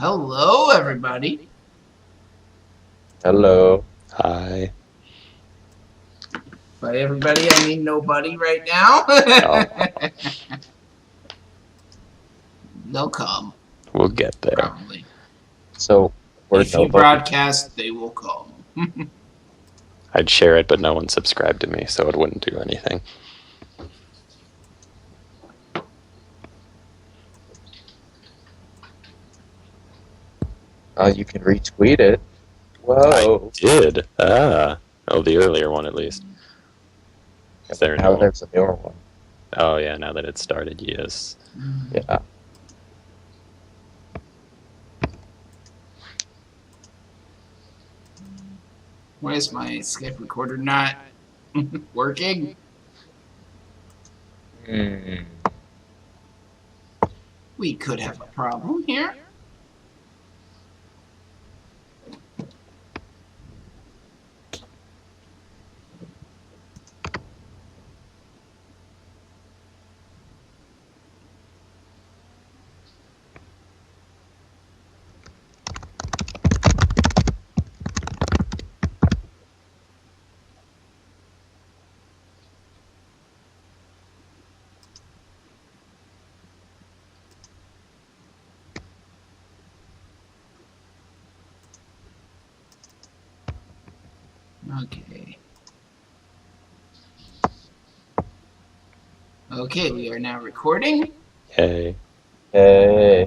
Hello, everybody. Hello. Hi. By everybody, I mean nobody right now. They'll come, We'll get there. probably. So we're If you broadcast, they will come. I'd share it, but no one subscribed to me, so it wouldn't do anything. You can retweet it. Whoa. I did. Oh, the earlier one at least. Is there Now no? there's a newer one. Oh yeah, now that it started, yes. Yeah. Why is my Skype recorder not working? We could have a problem here. Okay. Okay, we are now recording. Yay. Hey.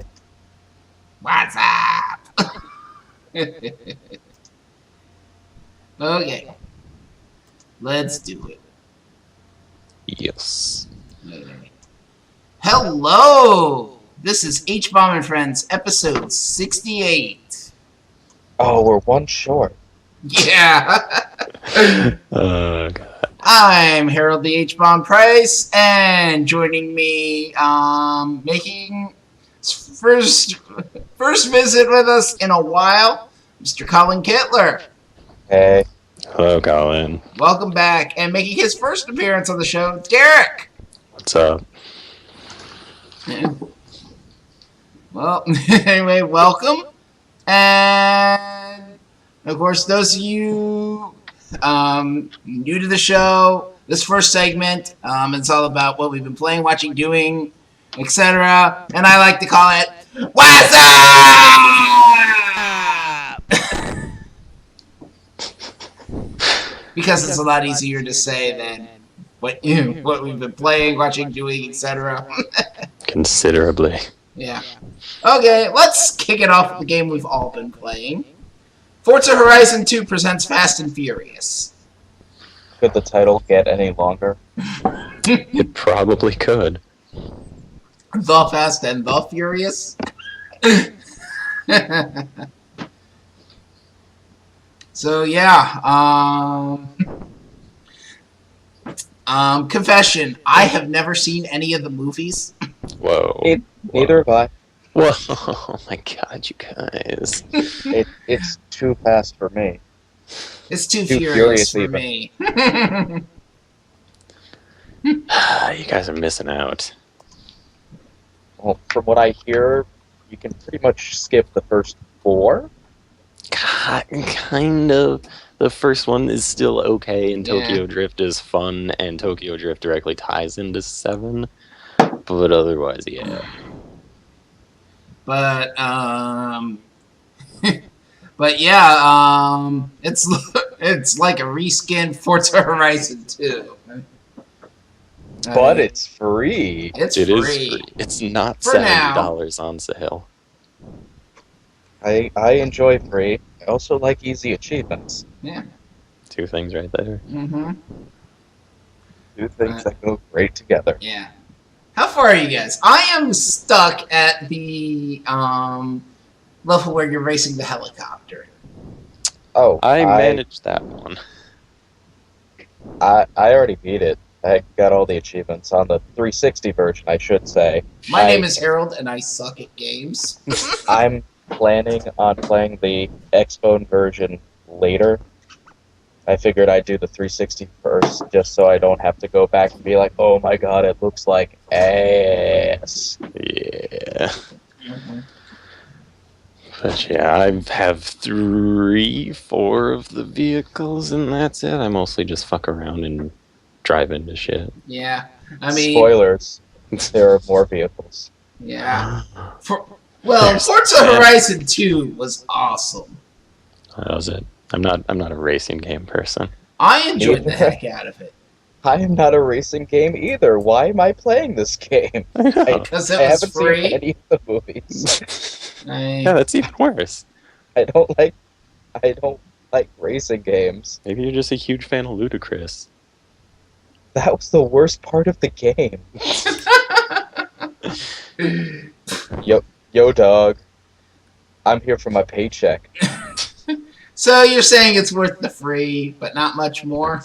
What's up? Okay. Let's do it. Yes. Okay. Hello! This is Hbomb and Friends, episode 68. Oh, we're one short. Yeah! Oh god. I'm Harold the Hbomb Price, and joining me, making his first visit with us in a while, Mr. Colin Kittler. Hey. Hello, Colin. Welcome back, and making his first appearance on the show, Derek. What's up? Well, anyway, welcome. And, of course, those of you new to the show, this first segment, it's all about what we've been playing, watching, doing, etc. And I like to call it, What's Up? Because it's a lot easier to say than what we've been playing, watching, doing, etc. Considerably. Yeah. Okay, let's kick it off with the game we've all been playing. Forza Horizon 2 presents Fast and Furious. Could the title get any longer? It probably could. The Fast and the Furious. So yeah, confession, I have never seen any of the movies. Whoa. Neither have I. Whoa. Oh my god, you guys. It's too fast for me. It's too Too furious for even. me. You guys are missing out. Well, from what I hear, you can pretty much skip the first 4. Kind of. The first one is still okay, and Yeah. Tokyo Drift is fun, and Tokyo Drift directly ties into 7. But otherwise, yeah. But but yeah, it's like a reskin Forza Horizon 2. But it's free. It's It free. is free. It's not For now. $70 on sale. I enjoy free. I also like easy achievements. Yeah. 2 things right there. Mm-hmm. Two things that go great together. Yeah. How far are you guys? I am stuck at the level where you're racing the helicopter. Oh, I managed that one. I already beat it. I got all the achievements on the 360 version, I should say. My name is Harold, and I suck at games. I'm planning on playing the Xbone version later. I figured I'd do the 360 first, just so I don't have to go back and be like, oh my god, it looks like ass. Yeah. But yeah, I have 3, 4 of the vehicles, and that's it. I mostly just fuck around and drive into shit. Yeah. I mean, Spoilers. There are more vehicles. yeah. There's Forza that. Horizon 2 was awesome. That was it. I'm not a racing game person. I enjoyed the heck out of it. I am not a racing game either. Why am I playing this game? I know. Because it I was haven't free. seen any of the movies. Yeah, that's even worse. I don't like racing games. Maybe you're just a huge fan of Ludacris. That was the worst part of the game. Yo, dog. I'm here for my paycheck. So you're saying it's worth the free, but not much more?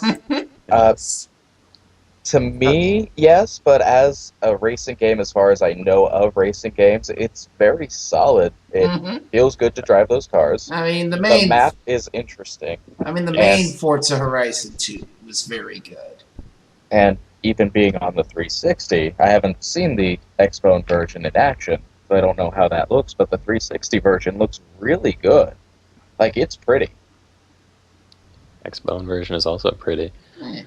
To me, yes, but as a racing game, as far as I know of racing games, it's very solid. It feels good to drive those cars. I mean, the The map is interesting. I mean, the main Forza Horizon 2 was very good. And even being on the 360, I haven't seen the Xbone version in action, so I don't know how that looks, but the 360 version looks really good. Like, it's pretty. Xbone version is also pretty. Eh.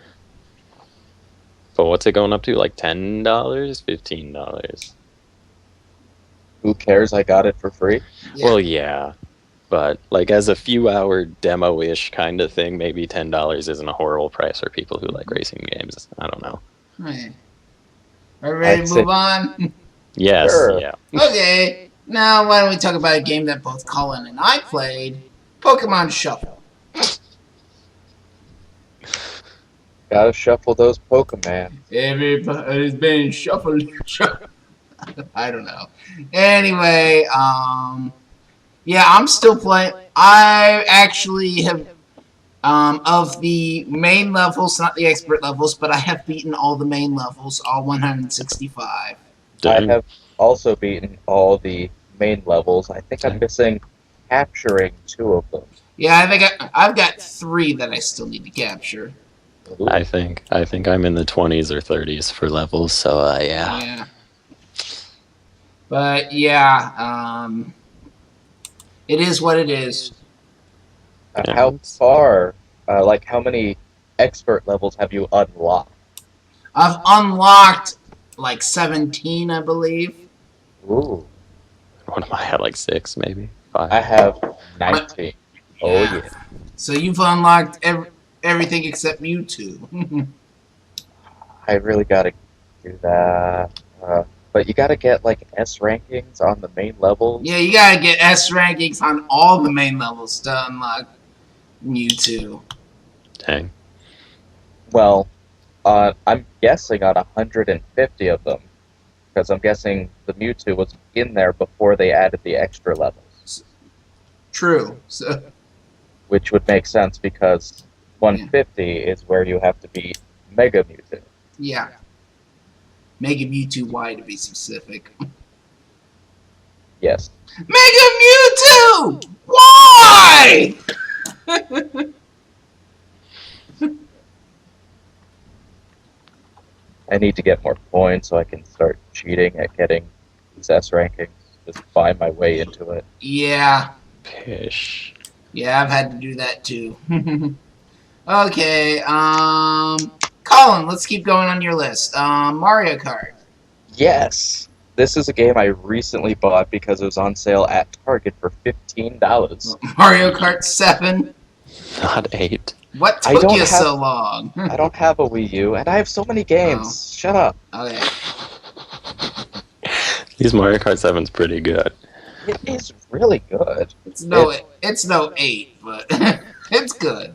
But what's it going up to? Like $10? $15? Who cares? I got it for free. Yeah. Well, yeah. But like as a few-hour demo-ish kind of thing, maybe $10 isn't a horrible price for people who like racing games. I don't know. Eh. Are we ready I'd to say- move on? Yes, Sure. yeah. Okay. Now, why don't we talk about a game that both Colin and I played? Pokemon Shuffle. Gotta shuffle those Pokemon. Everybody's been shuffled. I don't know. Anyway, yeah, I'm still playing. I actually have, of the main levels, not the expert levels, but I have beaten all the main levels, all 165. Dang. I have also beaten all the main levels. I think I'm missing capturing 2 of them. Yeah, I think I've got 3 that I still need to capture. Ooh. I think I'm in the 20s or 30s for levels, so yeah. Yeah. But yeah, it is what it is. How far, like how many expert levels have you unlocked? I've unlocked like 17, I believe. Ooh. What am I at, like 6 maybe? 5? I have 19. Oh, yeah. So you've unlocked everything except Mewtwo. I really gotta do that. But you gotta get, like, S rankings on the main level. Yeah, you gotta get S rankings on all the main levels to unlock Mewtwo. Dang. Well, I'm guessing on 150 of them. Because I'm guessing the Mewtwo was in there before they added the extra levels. True. So Which would make sense because 150 is where you have to beat Mega Mewtwo. yeah. Mega Mewtwo Y to be specific. Yes. Mega Mewtwo! Why? I need to get more points so I can start cheating at getting these S rankings. Just find my way into it. Yeah. Pish. Yeah, I've had to do that too. Okay, Colin, let's keep going on your list. Mario Kart. Yes! This is a game I recently bought because it was on sale at Target for $15. Mario Kart 7. Not 8. What I took don't you have- so long? I don't have a Wii U, and I have so many games. Shut up. Okay. These Mario Kart 7's pretty good. It is really good. It's no 8, but it's good.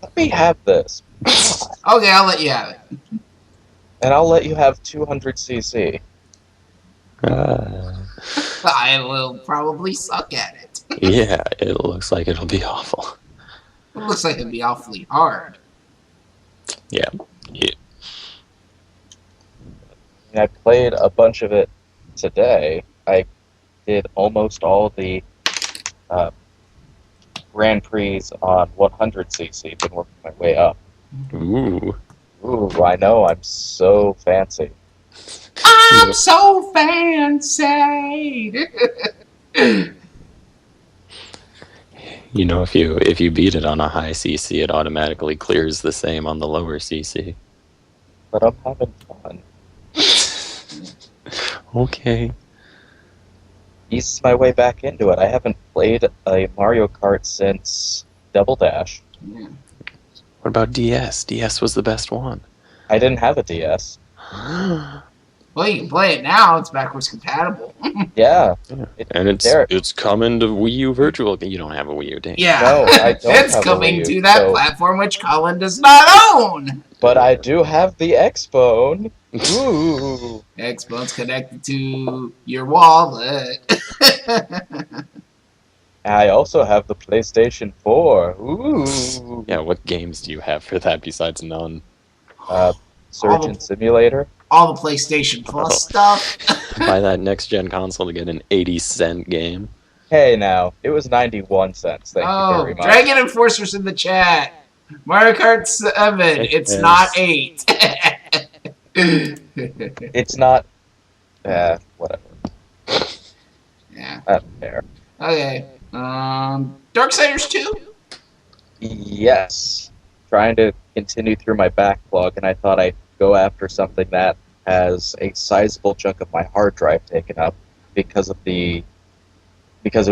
Let me have this. Okay, I'll let you have it. And I'll let you have 200cc. I will probably suck at it. Yeah, it looks like it'll be awful. It looks like it'd be awfully hard. Yeah. I played a bunch of it today. I did almost all the Grand Prix on 100cc. Been working my way up. Ooh. Ooh, I know. I'm so fancy. I'm so fancy. You know, if you beat it on a high CC, it automatically clears the same on the lower CC. But I'm having fun. Okay. Ease my way back into it. I haven't played a Mario Kart since Double Dash. Yeah. What about DS? DS was the best one. I didn't have a DS. Well, you can play it now. It's backwards compatible. Yeah. And it's coming to Wii U Virtual. You don't have a Wii U, dang. Yeah. No, I don't It's have a coming Wii U, to that so- platform which Colin does not own. But I do have the Xbone. Ooh. Xbone's connected to your wallet. I also have the PlayStation 4. Ooh. Yeah, what games do you have for that besides none? Surgeon Simulator. All the PlayStation Plus stuff. Buy that next-gen console to get an 80-cent game. Hey now, it was 91 cents. Thank you very much. Dragon Enforcer's in the chat. Mario Kart 7. It's Yes. not 8. It's not. Whatever. Yeah. I don't care. Okay. Darksiders 2? Yes. Trying to continue through my backlog, and I thought I'd go after something that has a sizable chunk of my hard drive taken up because it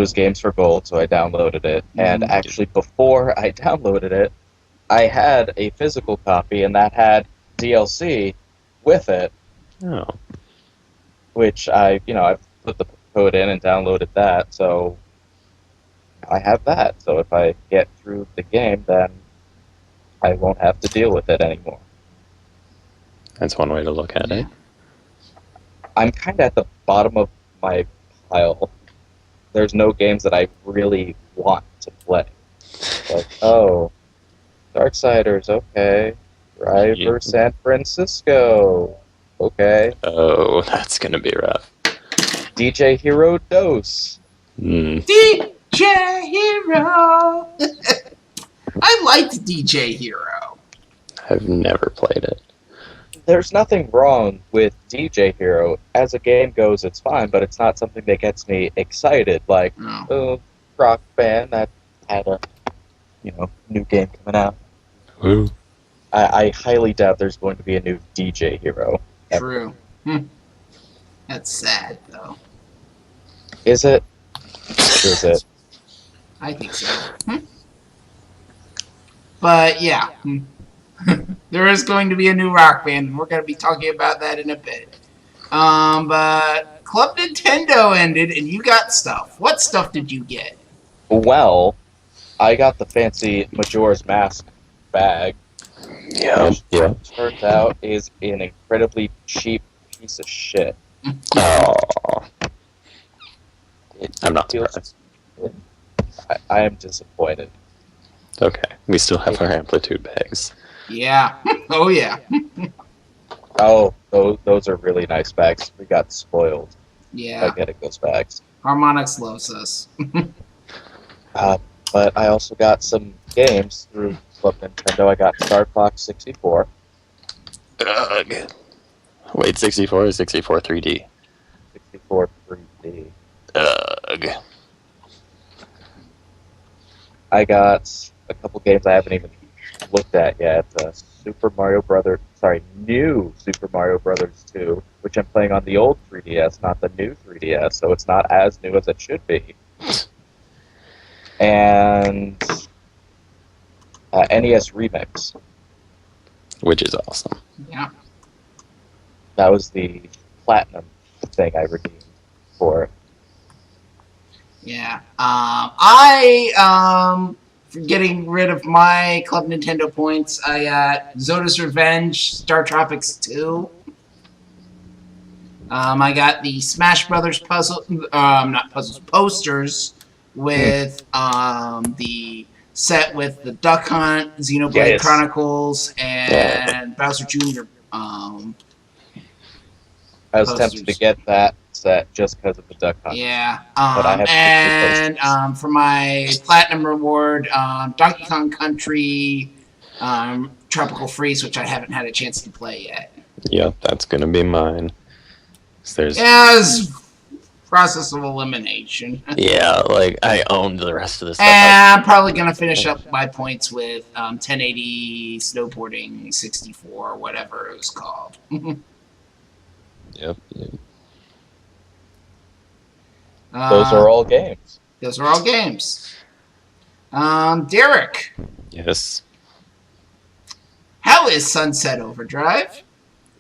was Games for Gold, so I downloaded it. And actually, before I downloaded it, I had a physical copy, and that had DLC with it, Oh. which I put the code in and downloaded that, so I have that. So if I get through the game, then I won't have to deal with it anymore. That's one way to look at it. I'm kind of at the bottom of my pile. There's no games that I really want to play. Like, oh, Darksiders, okay. Driver San Francisco, okay. Oh, that's gonna be rough. DJ Hero Dose. DJ Hero. I liked DJ Hero. I've never played it. There's nothing wrong with DJ Hero. As a game goes, it's fine, but it's not something that gets me excited. Like, No. Rock Band that had a, new game coming out. Woo. I highly doubt there's going to be a new DJ Hero. True. That's sad, though. Is it? Is it? I think so. But, yeah. There is going to be a new Rock Band, and we're going to be talking about that in a bit. But Club Nintendo ended, and you got stuff. What stuff did you get? Well, I got the fancy Majora's Mask bag. Yeah. Which turns out is an incredibly cheap piece of shit. Oh. I'm not feels- surprised. I am disappointed. Okay. We still have our amplitude bags. Yeah. Oh, yeah. Oh, those are really nice bags. We got spoiled Yeah. by getting those bags. Harmonix loves us. But I also got some games through Club Nintendo. I got Star Fox 64. Ugh. Wait, 64 or 64 3D? 64 3D. Ugh. I got a couple games I haven't even looked at yet. New Super Mario Brothers 2, which I'm playing on the old 3DS, not the new 3DS, so it's not as new as it should be. And NES Remix. Which is awesome. Yeah. That was the platinum thing I redeemed for it. Yeah. For getting rid of my Club Nintendo points, I got Zoda's Revenge, Star Tropics 2. I got the Smash Brothers posters with the set with the Duck Hunt, Xenoblade Yes. Chronicles, and Bowser Jr. I was tempted to get that set just because of the Duck Hunt. Yeah. But I have And for my platinum reward, Donkey Kong Country, Tropical Freeze, which I haven't had a chance to play yet. Yep, that's gonna be mine. So there's Yeah, it was process of elimination. Yeah, like I owned the rest of the stuff. And I'm probably gonna finish up my points with 1080 snowboarding 64, whatever it was called. Yep. Those are all games. Those are all games. Derek, Yes. how is Sunset Overdrive?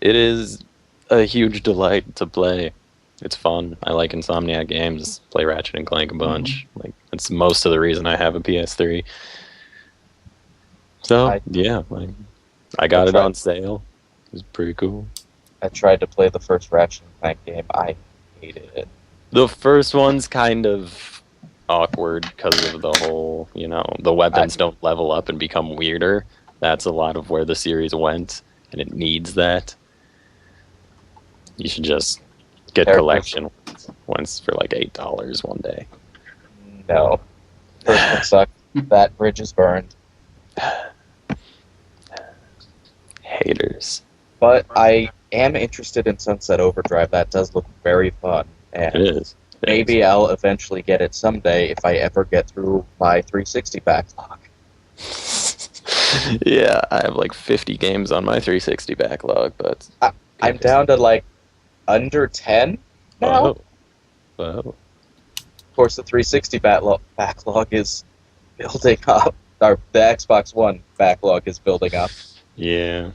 It is a huge delight to play. It's fun. I like Insomniac games. Play Ratchet and Clank a bunch. Like that's most of the reason I have a PS3. So yeah, I got it on sale. It was pretty cool. I tried to play the first Ratchet and Clank game. I hated it. The first one's kind of awkward because of the whole, the weapons don't level up and become weirder. That's a lot of where the series went, and it needs that. You should just get collection once for like $8 one day. No. First one sucked. That bridge is burned. Haters. But I am interested in Sunset Overdrive. That does look very fun. And It is. maybe I'll eventually get it someday if I ever get through my 360 backlog. Yeah, I have like 50 games on my 360 backlog, but I'm down to like under 10 now. Wow. Of course, the 360 backlog is building up. Or the Xbox One backlog is building up. Yeah.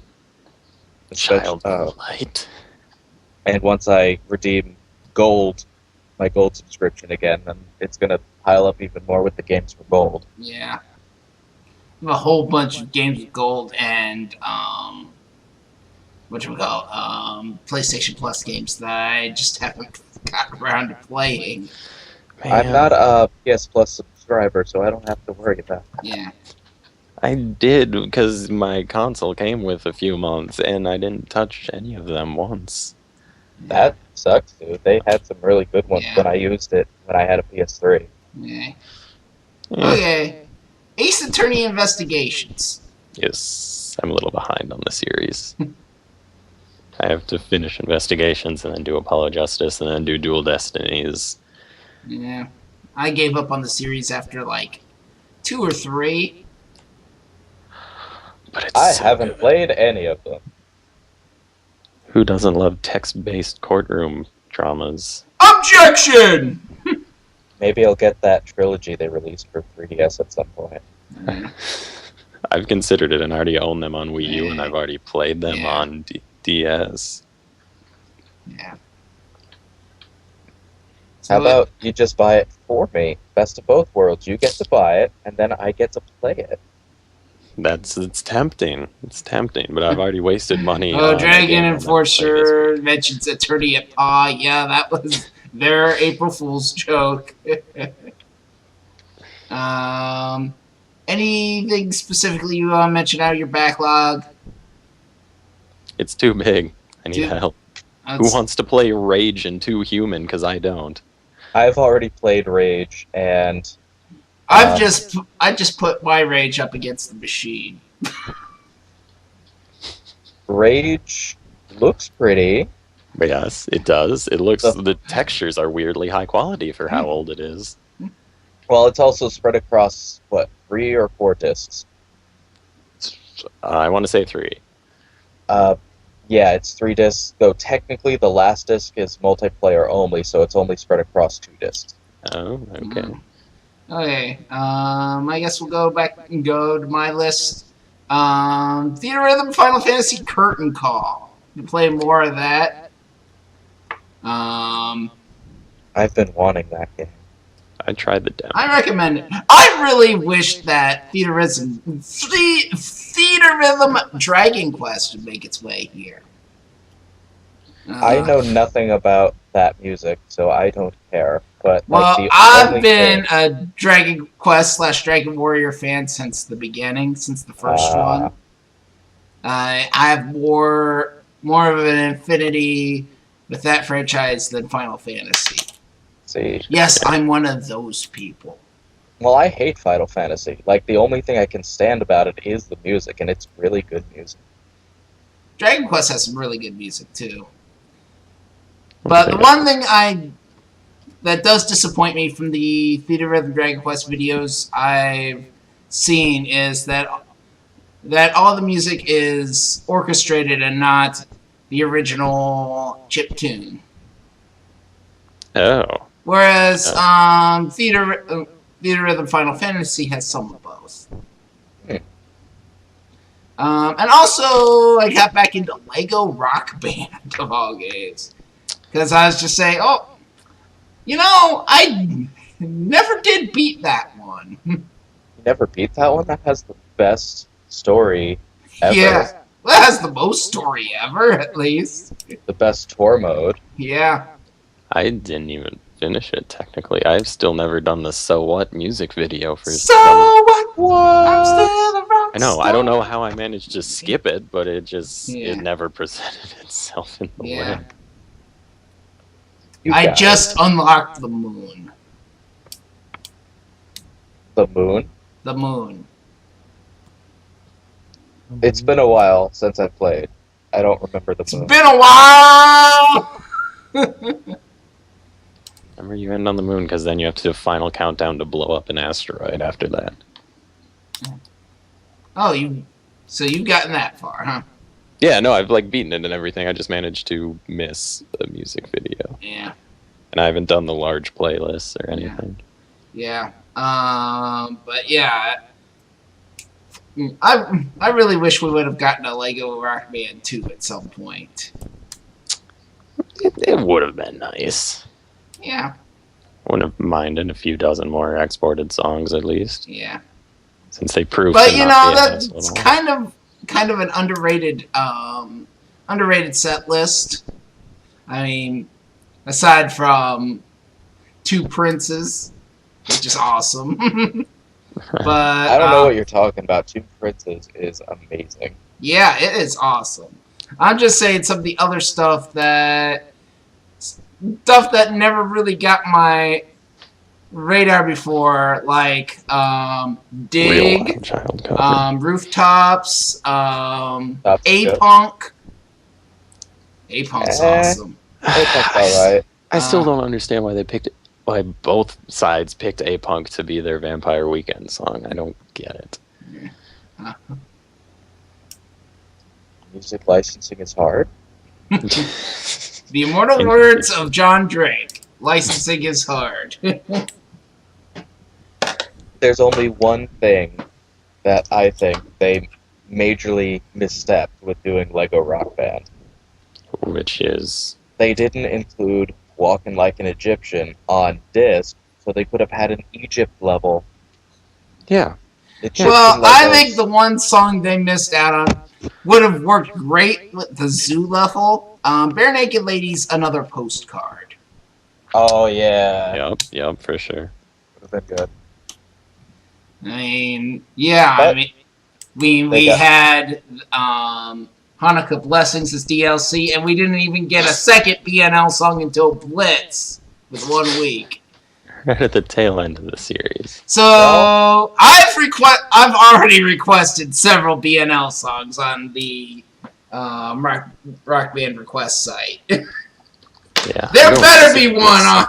Especially- Child light. And once I redeem my gold subscription again, then it's going to pile up even more with the games for gold. Yeah. I have a whole bunch of games with gold and PlayStation Plus games that I just haven't got around to playing. Man, I'm not a PS Plus subscriber, so I don't have to worry about that. Yeah. I did because my console came with a few months, and I didn't touch any of them once. That sucks, dude. They had some really good ones Yeah. when I used it when I had a PS3. Yeah. Yeah. Okay. Ace Attorney Investigations. Yes, I'm a little behind on the series. I have to finish Investigations and then do Apollo Justice and then do Dual Destinies. Yeah. I gave up on the series after like 2 or 3. But it's I so haven't good. played any of them. Who doesn't love text-based courtroom dramas? Objection! Maybe I'll get that trilogy they released for 3DS at some point. I've considered it and already own them on Wii U, and I've already played them Yeah. on DS. Yeah. How about you just buy it for me? Best of both worlds. You get to buy it, and then I get to play it. It's tempting. It's tempting, but I've already wasted money. Oh, on a Dragon game I'll never play this Enforcer week. mentions Attorney at Paw. Yeah, that was their April Fool's joke. Anything specifically you want to mention out of your backlog? It's too big. I need Too- help. Who wants to play Rage and 2 Human? Because I don't. I've already played Rage, and I just put my Rage up against the machine. Rage looks pretty. But yes, it does. It looks. So- The textures are weirdly high quality for how old it is. Well, it's also spread across, 3 or 4 discs? I want to say 3. Yeah, it's 3 discs, though technically the last disc is multiplayer only, so it's only spread across 2 discs. Oh, okay. Okay. I guess we'll go back and go to my list. Theater Rhythm Final Fantasy Curtain Call. You play more of that. I've been wanting that game. I tried the demo. I recommend it. I really wish that Theater Rhythm Dragon Quest would make its way here. I know nothing about that music, so I don't care. But Well, the I've only been thing- a Dragon Quest / Dragon Warrior fan since the beginning, since the first one. I have more of an affinity with that franchise than Final Fantasy. See, Yes, I'm one of those people. well, I hate Final Fantasy. Like, the only thing I can stand about it is the music, and it's really good music. Dragon Quest has some really good music too. But the one thing I that does disappoint me from the Theater of the Dragon Quest videos I've seen is that all the music is orchestrated and not the original chiptune. Oh. Whereas Theater Rhythm Final Fantasy has some of both. And also, I got back into Lego Rock Band of all games. Because I was just saying, oh, you know, I never did beat that one. You never beat that one? That has the best story ever. Yeah, well, that has the most story ever, at least. The best tour mode. Yeah. I didn't even finish it, technically. I've still never done the So What music video for So some... what? I'm still a rock I know, star. I don't know how I managed to skip it, but it just, Yeah. it never presented itself in the Yeah. way. I just unlocked the moon. The moon? The moon. It's been a while since I played. I don't remember the It's moon. been a while! Remember you end on the moon, because then you have to do a final countdown to blow up an asteroid after that. Oh, so you've gotten that far, huh? Yeah, no, I've like beaten it and everything. I just managed to miss the music video. Yeah. And I haven't done the large playlists or anything. Yeah. But yeah. I really wish we would have gotten a Lego Rock Band 2 at some point. It would have been nice. Yeah. Wouldn't have minded a few dozen more exported songs at least. Yeah. Since they proved But to you not know, be an that's asshole. kind of an underrated set list. I mean, aside from Two Princes, which is awesome. But I don't know what you're talking about. Two Princes is amazing. yeah, it is awesome. I'm just saying some of the other stuff that never really got my radar before, like Dig, Real child cover. Rooftops, That's A-Punk. A-Punk's awesome. That's alright. I still don't understand why they picked it. Why both sides picked A-Punk to be their Vampire Weekend song. I don't get it. Music licensing is hard. The immortal words of John Drake. Licensing is hard. There's only one thing that I think they majorly misstepped with doing Lego Rock Band. Which is... They didn't include Walking Like an Egyptian on disc, so they could have had an Egypt level. Yeah. Egyptian Well, I Legos. think the one song they missed out on would have worked great with the zoo level. Bare Naked Ladies, Another Postcard. Oh, yeah. Yep, for sure. Would have been good. I mean, yeah, But we had Hanukkah Blessings as DLC, and we didn't even get a second BNL song until Blitz with 1 week. Right at the tail end of the series. So I've already requested several BNL songs on the Rock Band request site. Yeah. There better be one on.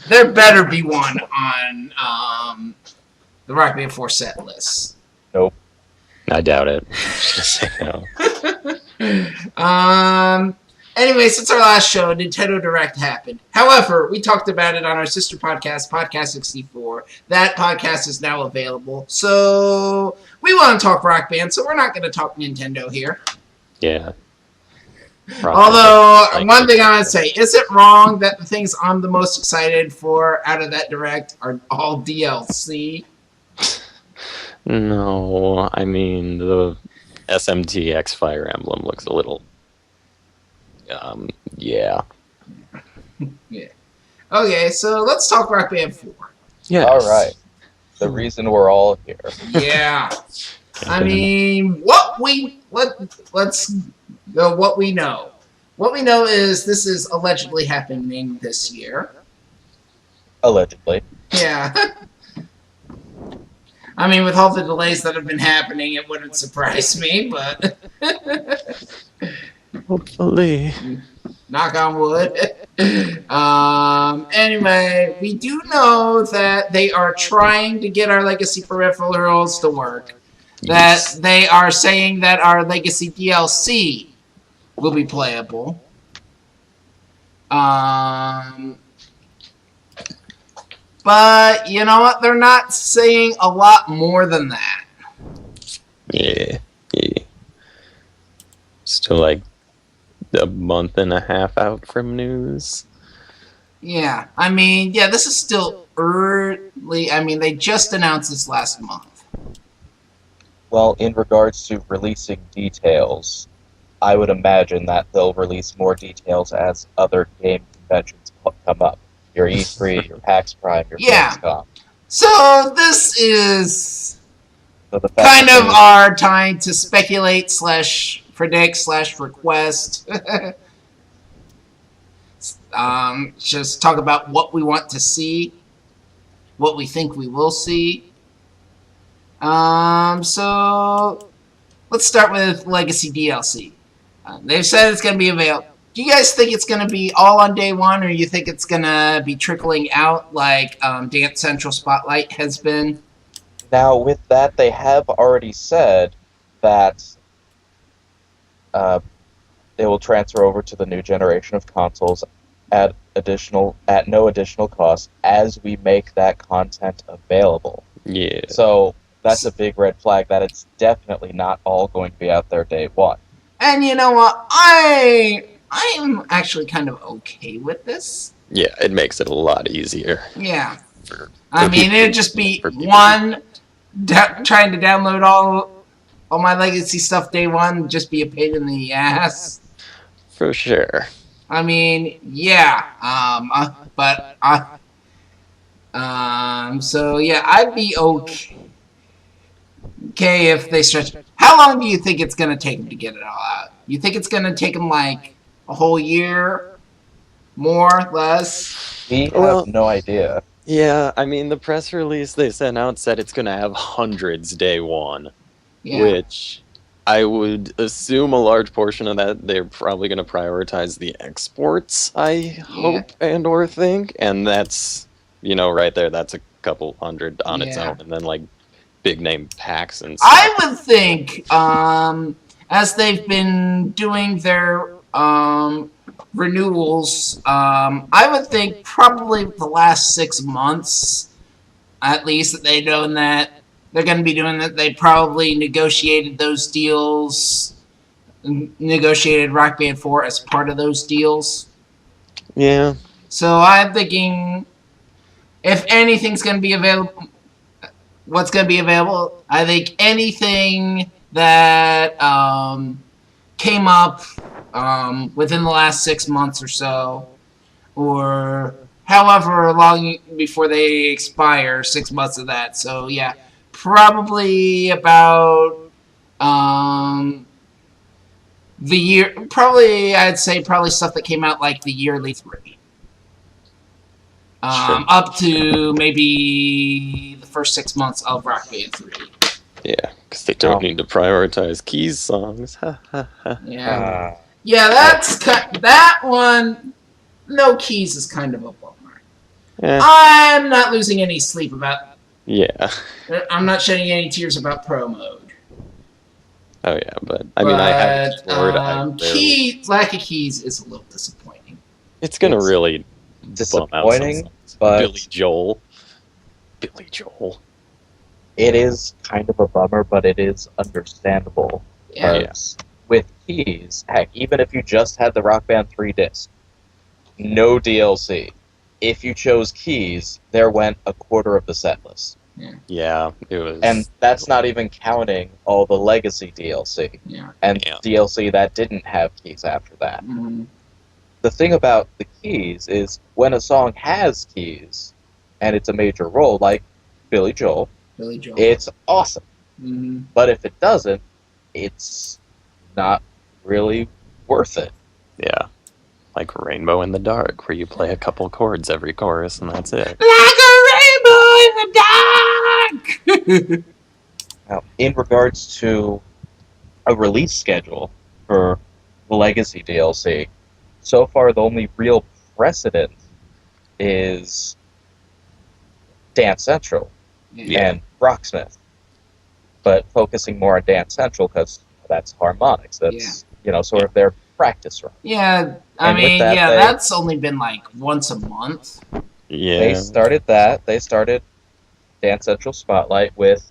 There better be one on the Rock Band 4 set list. Nope. I doubt it. Just say no. Anyway, since our last show, Nintendo Direct happened. However, we talked about it on our sister podcast, Podcast 64. That podcast is now available. So we want to talk Rock Band, so we're not going to talk Nintendo here. Yeah. Although, Like one thing I would say, is it wrong that the things I'm the most excited for out of that Direct are all DLC? No, I mean, the SMTX Fire Emblem looks a little... yeah. Yeah. Okay, so let's talk Rock Band 4. Yeah. Alright. The reason we're all here. Yeah. I mean, let's go what we know. What we know is this is allegedly happening this year. Allegedly. Yeah. I mean, with all the delays that have been happening, it wouldn't surprise me, but Hopefully. knock on wood. Anyway, we do know that they are trying to get our legacy peripherals to work. That Yes. they are saying that our legacy DLC will be playable. But you know what? They're not saying a lot more than that. Yeah. Still like a month and a half out from news. Yeah, I mean, yeah, this is still early. I mean, they just announced this last month. Well, in regards to releasing details, I would imagine that they'll release more details as other game conventions come up. Your E3, your PAX Prime, your Yeah. Gamescom. So this is So the fact kind that of our time to speculate / predict / request. Just talk about what we want to see, what we think we will see. So let's start with Legacy DLC. They've said it's going to be available. Do you guys think it's going to be all on day one, or you think it's going to be trickling out like Dance Central Spotlight has been? Now, with that, they have already said that they will transfer over to the new generation of consoles at no additional cost as we make that content available. Yeah. So that's a big red flag that it's definitely not all going to be out there day one. And you know what? I'm actually kind of okay with this. Yeah, it makes it a lot easier. Yeah. For I mean, people- it'd just be for people. one trying to download all my legacy stuff day one, just be a pain in the ass. For sure. I mean, yeah. So yeah, I'd be okay if they stretch. How long do you think it's gonna take them to get it all out? You think it's gonna take them like a whole year, more, less? We have Well- no idea. Yeah, I mean, the press release they sent out said it's going to have hundreds day one, Yeah. which I would assume a large portion of that they're probably going to prioritize the exports, I hope and/or think, and that's, right there, that's a couple hundred on its Yeah. own, and then like big name packs and stuff. I would think, as they've been doing their renewals, I would think probably the last 6 months, at least, that they've known that they're going to be doing that. They probably negotiated those deals, negotiated Rock Band 4 as part of those deals. Yeah. So I'm thinking, if anything's going to be available, what's going to be available? I think anything that came up within the last 6 months or so, or however long before they expire, 6 months of that. So yeah, probably about the year. Probably I'd say probably stuff that came out like the yearly 3. Sure. Up to maybe the first 6 months of Rock Band 3. Yeah, because they don't need to prioritize Keys songs. Yeah. Yeah, that one. No Keys is kind of a bummer. Eh, I'm not losing any sleep about. yeah. I'm not shedding any tears about Pro Mode. Oh yeah, but I mean, I haven't explored. Lack of Keys is a little disappointing. It's gonna It's really bum out disappointing, some songs. but Billy Joel. it is kind of a bummer, but it is understandable. Yeah. Because with Keys, heck, even if you just had the Rock Band 3 disc, no DLC. If you chose Keys, there went a quarter of the set list. Yeah, it was. And that's not even counting all the legacy DLC. Yeah. And Yeah. DLC that didn't have Keys after that. Mm-hmm. The thing about the Keys is when a song has Keys, and it's a major role, like Billy Joel, Billy Joel. it's awesome. Mm-hmm. But if it doesn't, it's not really worth it. Yeah, like Rainbow in the Dark, where you play a couple chords every chorus and that's it. Like a rainbow in the dark. Now, in regards to a release schedule for the Legacy DLC, so far the only real precedent is Dance Central Yeah. and Rocksmith, but focusing more on Dance Central because that's Harmonix. That's sort of their practice run. Yeah, I And with mean, that, that's only been like once a month. Yeah. They started that. They started Dance Central Spotlight with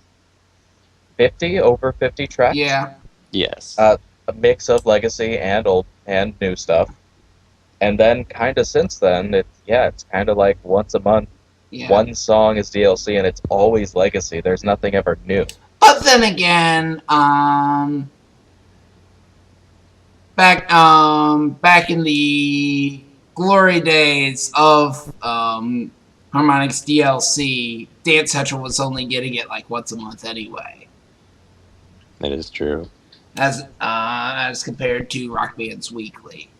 over 50 tracks. Yeah, Yes. A mix of legacy and old and new stuff. And then kind of since then, it's kind of like once a month, yeah. one song is DLC and it's always legacy. There's nothing ever new. But then again, back in the glory days of Harmonix DLC, Dance Central was only getting it like once a month anyway, That is true. as compared to Rock Band's weekly.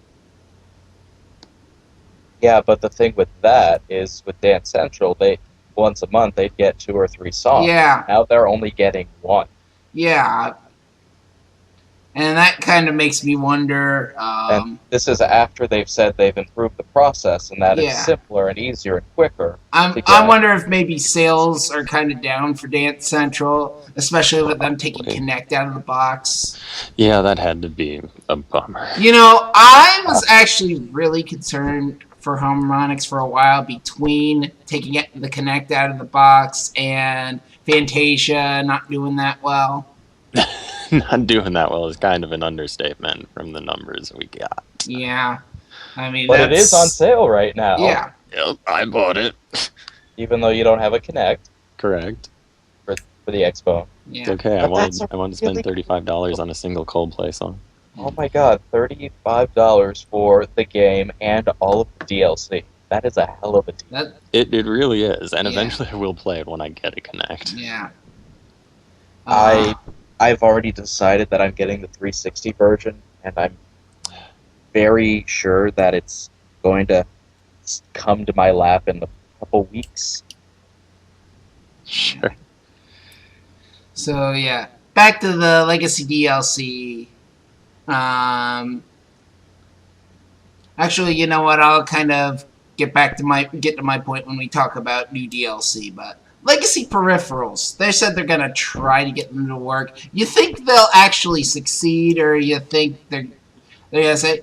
Yeah, but the thing with that is with Dance Central, once a month they'd get 2 or 3 songs. Yeah. Now they're only getting 1. Yeah. And that kind of makes me wonder. And this is after they've said they've improved the process and that it's simpler and easier and quicker. I wonder if maybe sales are kind of down for Dance Central, especially with them taking Connect out of the box. Yeah, that had to be a bummer. You know, I was actually really concerned for Harmonix for a while between taking the Connect out of the box and Fantasia not doing that well. Not doing that well is kind of an understatement from the numbers we got. Yeah. I mean, but it is on sale right now. Yeah. Yep, I bought it. Even though you don't have a Connect. Correct. For the Expo. Yeah. It's okay. I wanted to spend $35 on a single Coldplay song. Oh my god, $35 for the game and all of the DLC. That is a hell of a deal. It really is, and eventually I will play it when I get a Connect. Yeah. I've already decided that I'm getting the 360 version, and I'm very sure that it's going to come to my lap in a couple weeks. Sure. So yeah, back to the Legacy DLC. Actually, you know what? I'll kind of get to my point when we talk about new DLC, but Legacy peripherals. They said they're gonna try to get them to work. You think they'll actually succeed, or you think they're gonna say,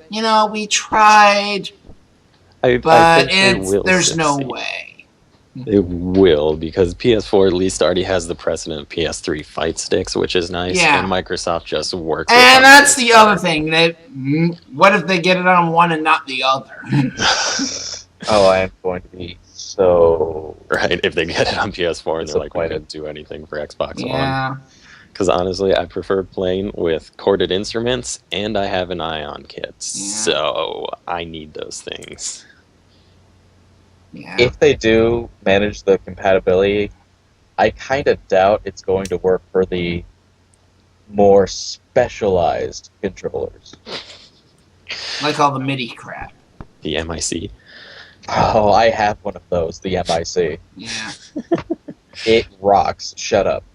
we tried, but there's no way. They will, because PS4 at least already has the precedent of PS3 fight sticks, which is nice, and Microsoft just works with And that's the other thing. What if they get it on one and not the other? Oh, I am going to be so... Right, if they get it on PS4 and they're like, we couldn't do anything for Xbox One. Because honestly, I prefer playing with corded instruments, and I have an Ion kit, so I need those things. Yeah. If they do manage the compatibility, I kind of doubt it's going to work for the more specialized controllers. Like all the MIDI crap. The MIC. Oh, I have one of those, the MIC. Yeah. It rocks. Shut up.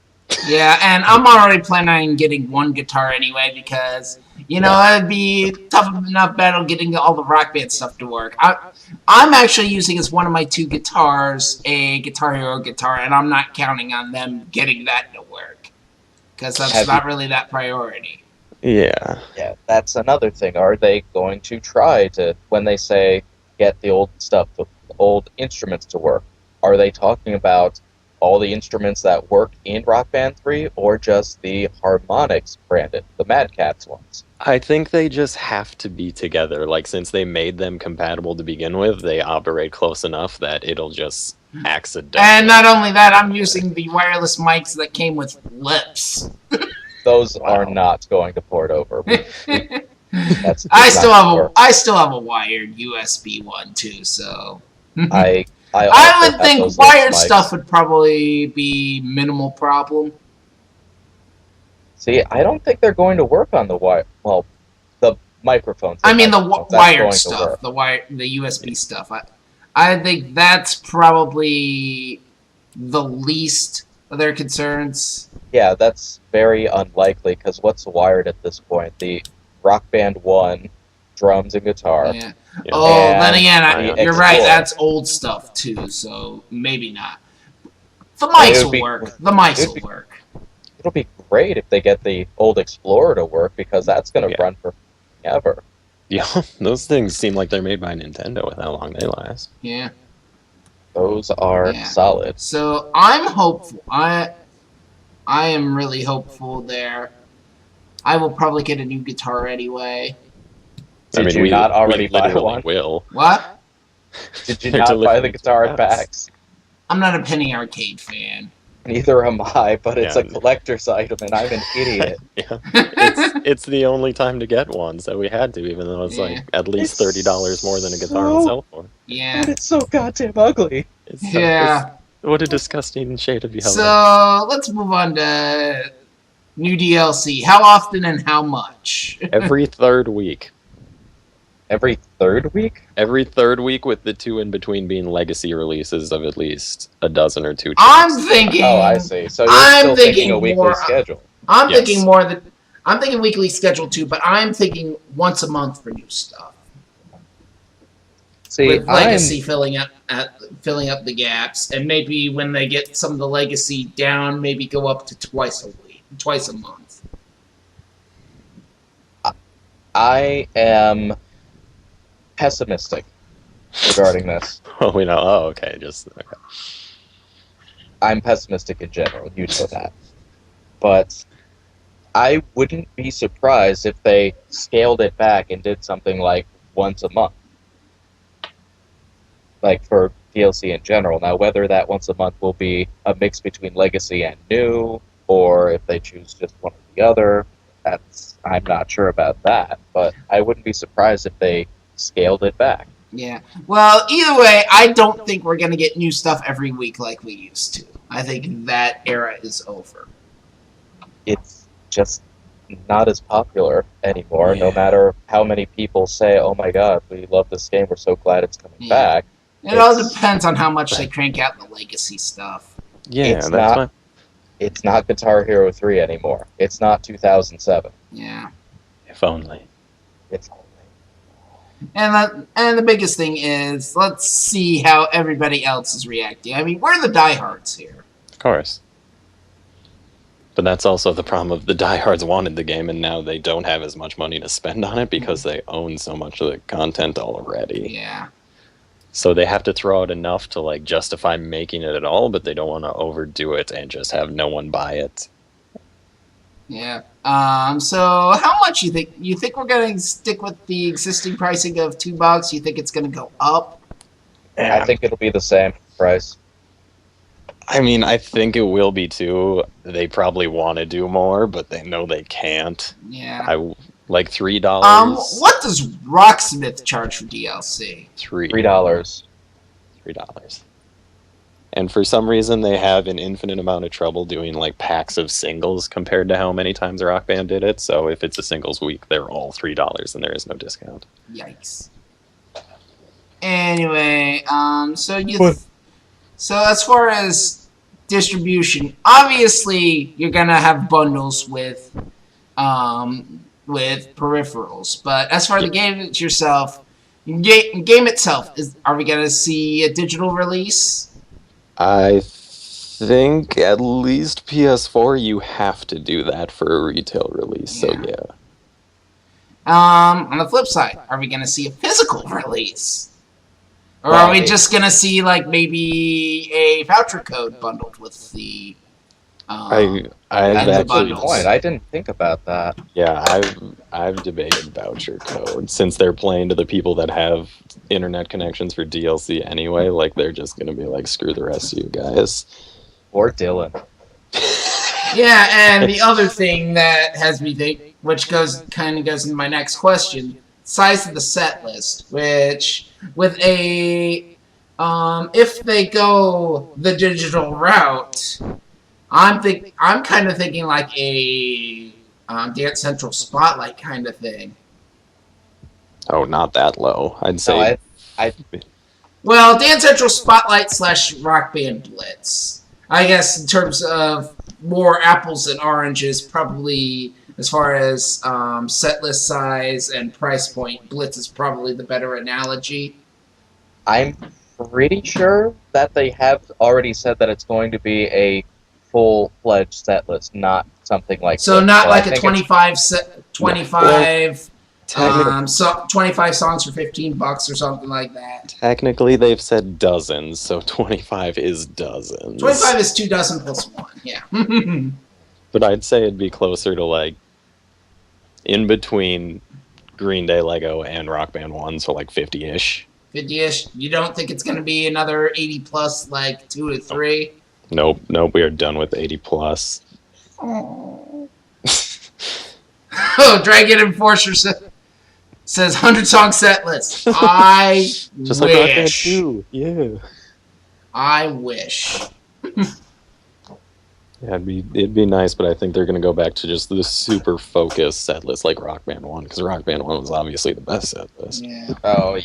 Yeah, and I'm already planning on getting one guitar anyway because, it'd be tough enough battle getting all the Rock Band stuff to work. I'm actually using as one of my 2 guitars a Guitar Hero guitar, and I'm not counting on them getting that to work because that's not really that priority. Yeah. Yeah, that's another thing. Are they going to try to, when they say get the old stuff, the old instruments to work, are they talking about all the instruments that work in Rock Band 3 or just the Harmonix branded, the Mad Catz ones? I think they just have to be together. Like, since they made them compatible to begin with, they operate close enough that it'll just accidentally... And not only that, I'm using the wireless mics that came with lips. Those are not going to port over. I still have a wired USB one too, so... I would think wired stuff would probably be minimal problem. See, I don't think they're going to work on the wire. Well, the microphones. I mean, the wired stuff, the USB stuff. I think that's probably the least of their concerns. Yeah, that's very unlikely because what's wired at this point? The Rock Band 1, drums and guitar. Yeah. Yeah. Oh, then again, the you're right. Explorer. That's old stuff too, so maybe not. The mics will work. The mics will work. It'll be great if they get the old Explorer to work, because that's going to Yeah. run for ever. Yeah, those things seem like they're made by Nintendo with how long they last. Yeah. Those are Yeah. solid. So I'm hopeful. I am really hopeful there. I will probably get a new guitar anyway. Did you not already buy literally one? Will. What? Did you They're not buy delivering the to guitar your in house. packs? I'm not a Penny Arcade fan. Neither am I, but it's Yeah. a collector's item, and I'm an idiot. Yeah, it's the only time to get one, so we had to, even though it's Yeah. like at least It's $30 more than a guitar would so- sell for. Yeah. But it's so goddamn ugly. It's so, Yeah. what a disgusting shade of yellow. So let's move on to new DLC. How often and how much? Every third week. Every third week? Every third week, with the two in between being legacy releases of at least a dozen or two. I'm chips. thinking. Oh, I see. So you're I'm still thinking thinking a weekly more- schedule. I'm Yes. thinking more than. I'm thinking weekly schedule too, but I'm thinking once a month for new stuff. See, With legacy filling up the gaps, and maybe when they get some of the legacy down, maybe go up to twice a month. I am pessimistic regarding this. Oh, we know. Oh, okay. Just okay. I'm pessimistic in general, you know that. But I wouldn't be surprised if they scaled it back and did something like once a month. Like for DLC in general. Now, whether that once a month will be a mix between legacy and new, or if they choose just one or the other, I'm not sure about that. But I wouldn't be surprised if they scaled it back. Yeah. Well, either way, I don't think we're gonna get new stuff every week like we used to. I think that era is over. It's just not as popular anymore, no Yeah. matter how many people say, oh my god, we love this game, we're so glad it's coming Yeah. back. It all depends on how much they crank out the legacy stuff. Yeah, It's that's not- It's not Guitar Hero 3 anymore. It's not 2007. Yeah. fine. If only. It's And the biggest thing is, let's see how everybody else is reacting. I mean, we're the diehards here. Of course. But that's also the problem of the diehards wanted the game, and now they don't have as much money to spend on it because they own so much of the content already. Yeah. So they have to throw out enough to like justify making it at all, but they don't want to overdo it and just have no one buy it. Yeah. So how much you think? You think we're gonna stick with the existing pricing of $2? You think it's gonna go up? I think it'll be the same price. I mean, I think it will be too. They probably want to do more, but they know they can't. Yeah. Like $3. What does Rocksmith charge for DLC? $3. $3. And for some reason, they have an infinite amount of trouble doing like packs of singles compared to how many times Rock Band did it. So if it's a singles week, they're all $3 and there is no discount. Yikes. Anyway, so as far as distribution, obviously you're gonna have bundles with peripherals, but as far as the game itself, are we gonna see a digital release? I think at least PS4, you have to do that for a retail release. So Yeah. yeah. On the flip side, are we gonna see a physical release? Or are we just gonna see like maybe a voucher code bundled with the I've and the actually, bundles. Point. I didn't think about that. yeah, I've debated voucher code since they're playing to the people that have internet connections for DLC anyway. Like they're just gonna be like, screw the rest of you guys. Or Dylan. Yeah, and the other thing that has me think, which goes into my next question, size of the set list, which with a if they go the digital route, I'm kind of thinking like a Dance Central Spotlight kind of thing. Oh, not that low. I'd say. No, I Well, Dance Central Spotlight / Rock Band Blitz. I guess in terms of more apples and oranges, probably as far as set list size and price point, Blitz is probably the better analogy. I'm pretty sure that they have already said that it's going to be a full-fledged set list, not something like So this. not So like I a think 25 Technically, 25 songs for $15 or something like that. technically, they've said dozens, so 25 is dozens. 25 is 2 dozen plus 1, yeah. But I'd say it'd be closer to like in between Green Day, Lego, and Rock Band 1, so like 50-ish. 50-ish. You don't think it's going to be another 80 plus, like 2 or 3? Nope, we are done with 80 plus. Oh, Dragon Enforcer says 100-song set list. I Just like Rock Band wish. 2, yeah. I wish. Yeah, it'd be nice, but I think they're going to go back to just the super focused set list like Rock Band 1, because Rock Band 1 was obviously the best set list. Yeah. Oh, yeah.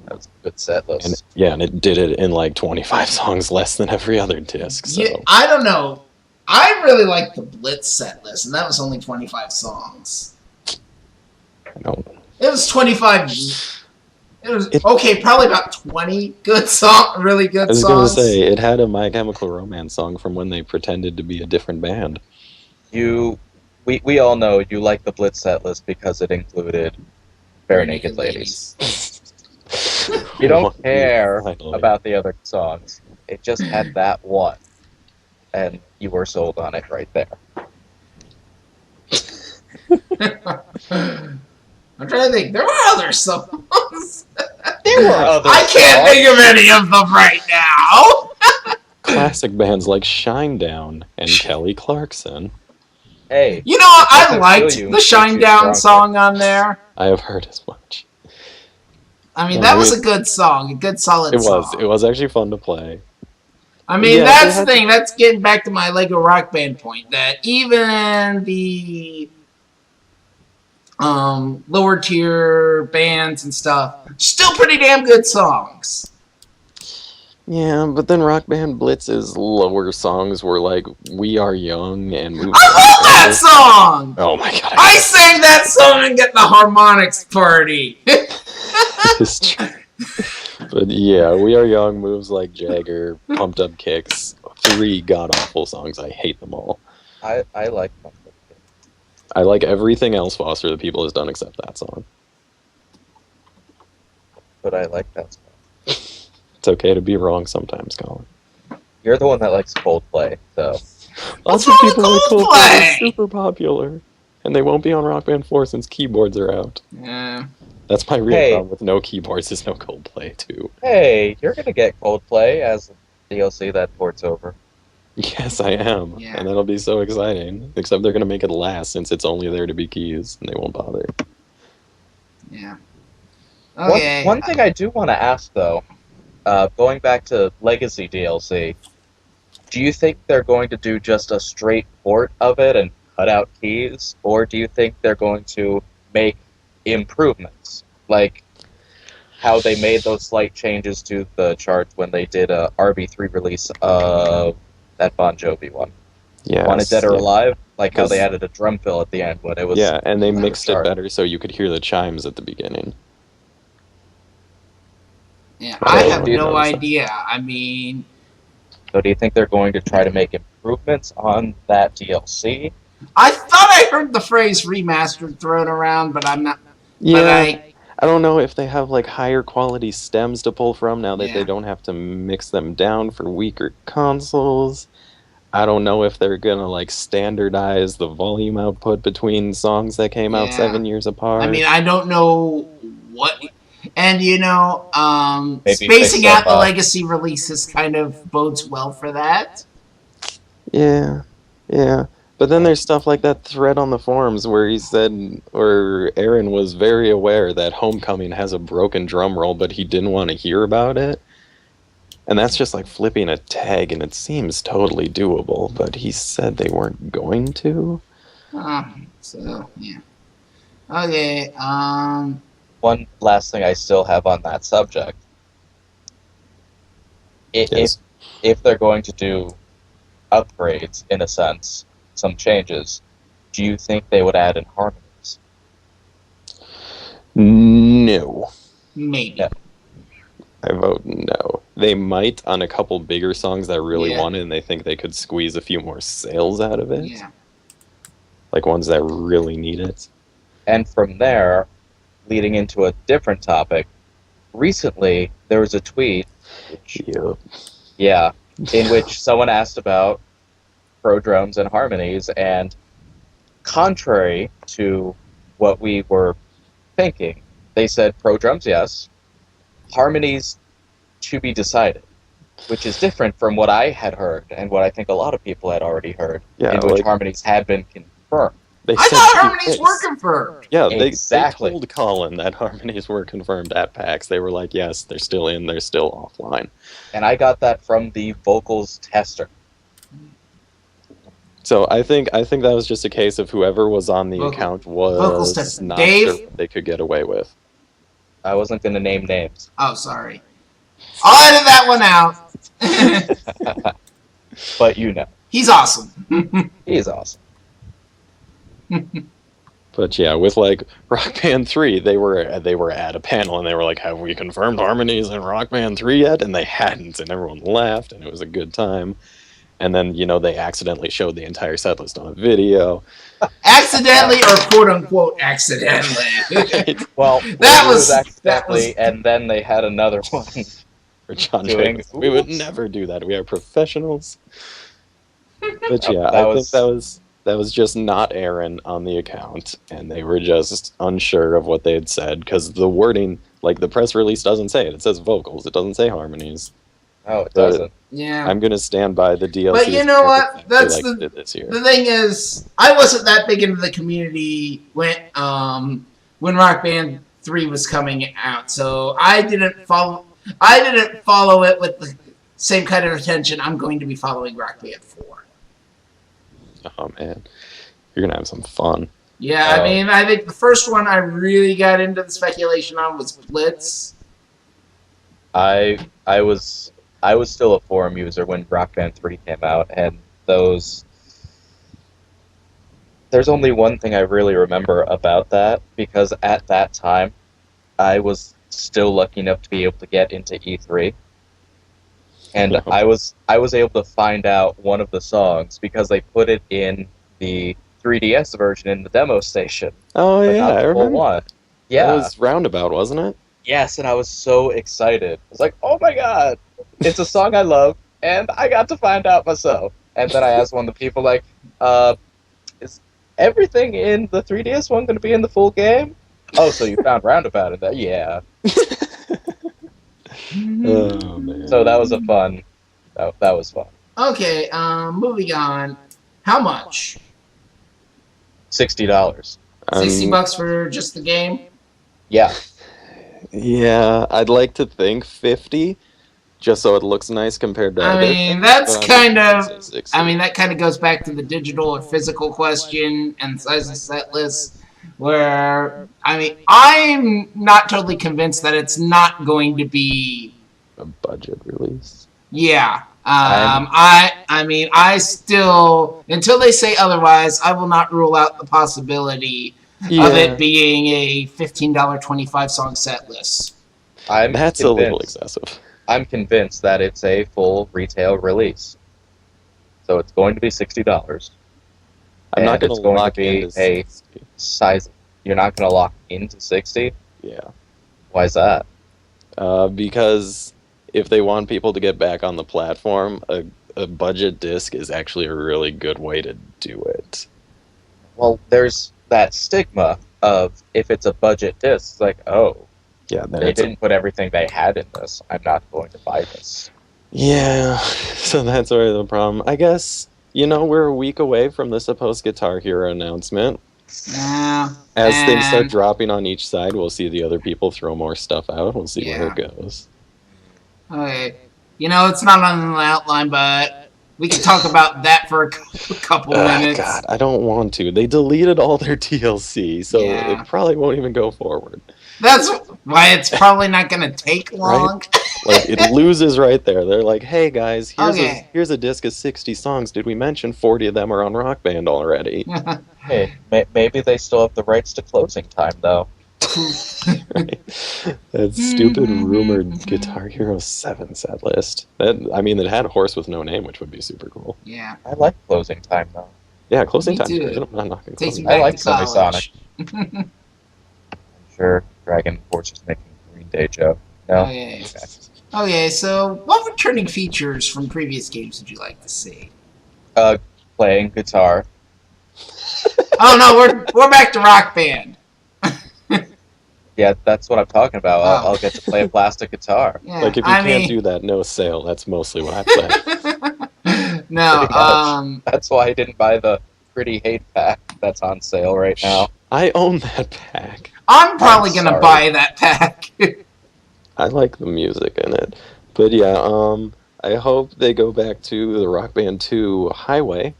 That was a good set list. And it did it in like 25 songs less than every other disc. So. Yeah, I don't know. I really like the Blitz set list, and that was only 25 songs. I don't. It was 25. It was okay, probably about 20 really good I was songs. going to say, it had a My Chemical Romance song from when they pretended to be a different band. We all know you like the Blitz set list because it included Bare Naked Ladies. You don't care about the other songs. It just had that one. And you were sold on it right there. I'm trying to think. There were other songs. There were other I can't think of any of them right now. Classic bands like Shinedown and Kelly Clarkson. Hey. You know, I liked the Shinedown song on there. I have heard as much. I mean, that was a good song. A good, solid song. It was actually fun to play. I mean, that's the thing. That's getting back to my Lego Rock Band point. That even the lower tier bands and stuff, still pretty damn good songs. Yeah, but then Rock Band Blitz's lower songs were like "We Are Young" and I love that song. Oh my god! I sang that song and get the Harmonix party. It's true. But yeah, We Are Young, Moves Like Jagger, Pumped Up Kicks, 3 god-awful songs. I hate them all. I like Pumped Up Kicks. I like everything else Foster the People has done except that song. But I like that song. It's okay to be wrong sometimes, Colin. You're the one that likes Coldplay, so... Lots of people like Coldplay. It's super popular. And they won't be on Rock Band 4 since keyboards are out. Yeah. That's my real problem with no keyboards is no Coldplay, too. Hey, you're gonna get Coldplay as a DLC that ports over. Yes, I am. Yeah. And that'll be so exciting. Except they're going to make it last since it's only there to be keys, and they won't bother. Yeah. Okay. One thing I do want to ask, though, going back to Legacy DLC, do you think they're going to do just a straight port of it and cut out keys, or do you think they're going to make improvements, like how they made those slight changes to the charts when they did a RB3 release of that Bon Jovi one? Yeah, Wanted Dead or Alive, like how they added a drum fill at the end when it was. Yeah, and they mixed it better so you could hear the chimes at the beginning. Yeah, I have no idea. I mean, so do you think they're going to try to make improvements on that DLC? I thought I heard the phrase remastered thrown around, but I'm not. Yeah, I don't know if they have like higher quality stems to pull from now that they don't have to mix them down for weaker consoles. I don't know if they're gonna like standardize the volume output between songs that came out 7 years apart. I mean, I don't know what, and you know, Maybe spacing out the legacy releases kind of bodes well for that. Yeah. But then there's stuff like that thread on the forums where he said, or Aaron was very aware that Homecoming has a broken drum roll, but he didn't want to hear about it. And that's just like flipping a tag, and it seems totally doable, but he said they weren't going to. So, yeah. Okay, One last thing I still have on that subject. Yes. If they're going to do upgrades, in a sense, some changes, do you think they would add in Harmonix? No. Maybe. Yeah. I vote no. They might on a couple bigger songs that really Yeah. want it, and they think they could squeeze a few more sales out of it. Yeah. Like ones that really need it. And from there, leading into a different topic, recently there was a tweet, Yep. in which someone asked about pro drums and harmonies, and contrary to what we were thinking, they said pro drums, yes, harmonies to be decided, which is different from what I had heard and what I think a lot of people had already heard, Yeah, in which like- harmonies had been confirmed. They I said thought two harmonies things. were confirmed. Yeah, Exactly. they told Colin that harmonies were confirmed at PAX. They were like, yes, they're still in, they're still offline. And I got that from the vocals tester. So I think that was just a case of whoever was on the account vocals was test. not Dave? sure what they could get away with. I wasn't going to name names. Oh, sorry. I'll edit that one out. But you know, He's awesome. he's awesome. But yeah, with like Rock Band 3, they were at a panel and they were like, have we confirmed harmonies in Rock Band 3 yet? And they hadn't, and everyone laughed, and it was a good time. And then, they accidentally showed the entire set list on a video. Accidentally or quote unquote accidentally. Well, That it was- accidentally, and then they had another one. For John Doing- Jacobs. We would Oops. never do that. We are professionals. But yeah, That I was- think that was just not Aaron on the account, and they were just unsure of what they had said because the wording, like the press release, doesn't say it. It says vocals. It doesn't say harmonies. No, it But- doesn't. Yeah. I'm gonna stand by the DLC. But you know what? That's they the- did this year. The thing is, I wasn't that big into the community when Rock Band 3 was coming out, so I didn't follow it with the same kind of attention I'm going to be following Rock Band 4. Oh man, you're gonna have some fun. Yeah, Oh. I mean, I think the first one I really got into the speculation on was Blitz. I was still a forum user when Rock Band 3 came out, and there's only one thing I really remember about that, because at that time, I was still lucky enough to be able to get into E3, and Yeah. I was able to find out one of the songs because they put it in the 3DS version in the demo station. Oh but yeah, not I the full remember. one. That Yeah. was Roundabout, wasn't it? Yes, and I was so excited. I was like, oh my god, it's a song I love, and I got to find out myself. And then I asked one of the people, like, is everything in the 3DS one going to be in the full game? Oh, so you found Roundabout in that? Yeah. Oh man. So that was that was fun. Okay, moving on. How much? $60. $60 for just the game? Yeah. Yeah, I'd like to think 50, just so it looks nice compared to. I other mean, things, that's but I'm kind gonna of. say 60. I mean, that kind of goes back to the digital or physical question and size of set list, where, I mean, I'm not totally convinced that it's not going to be, a budget release. yeah. I mean, I still, until they say otherwise, I will not rule out the possibility of it being a $15, 25 song set list. That's a little excessive. I'm convinced that it's a full retail release. So it's going to be $60. I'm not And going it's to going to lock be into a 60. size. You're not going to lock into 60? Yeah. Why is that? Because if they want people to get back on the platform, a budget disc is actually a really good way to do it. Well, there's that stigma of if it's a budget disc, it's like, oh, Yeah, then they it's didn't put everything they had in this. I'm not going to buy this. Yeah, so that's where the problem. I guess, we're a week away from the supposed Guitar Hero announcement. Yeah. As things start and- dropping on each side, we'll see the other people throw more stuff out. We'll see where Yeah. it goes. Okay. It's not on the outline, but we can talk about that for a couple minutes. God, I don't want to. They deleted all their DLC, so Yeah. it probably won't even go forward. That's why it's probably not going to take long. Like, it loses right there. They're like, hey guys, Okay. here's a disc of 60 songs. Did we mention 40 of them are on Rock Band already? Hey, maybe they still have the rights to closing time, though. Right? That stupid rumored Guitar Hero 7 set list. It had a horse with no name, which would be super cool. Yeah. I like closing time, though. Yeah, closing Me time's too. great. I'm not knocking Takes me closing back I like to Sony college. I'm sure Dragon Force is making a Green Day joke. No? Okay. Okay, so what returning features from previous games would you like to see? Playing guitar. Oh no, we're back to Rock Band. Yeah, that's what I'm talking about. Oh. I'll get to play a plastic guitar. Yeah, Like, if you can't do that, no sale. That's mostly what I play. No, Pretty much. That's why I didn't buy the Pretty Hate pack that's on sale right now. I own that pack. I'm probably gonna sorry. buy that pack. I like the music in it. But yeah, I hope they go back to the Rock Band 2 Highway.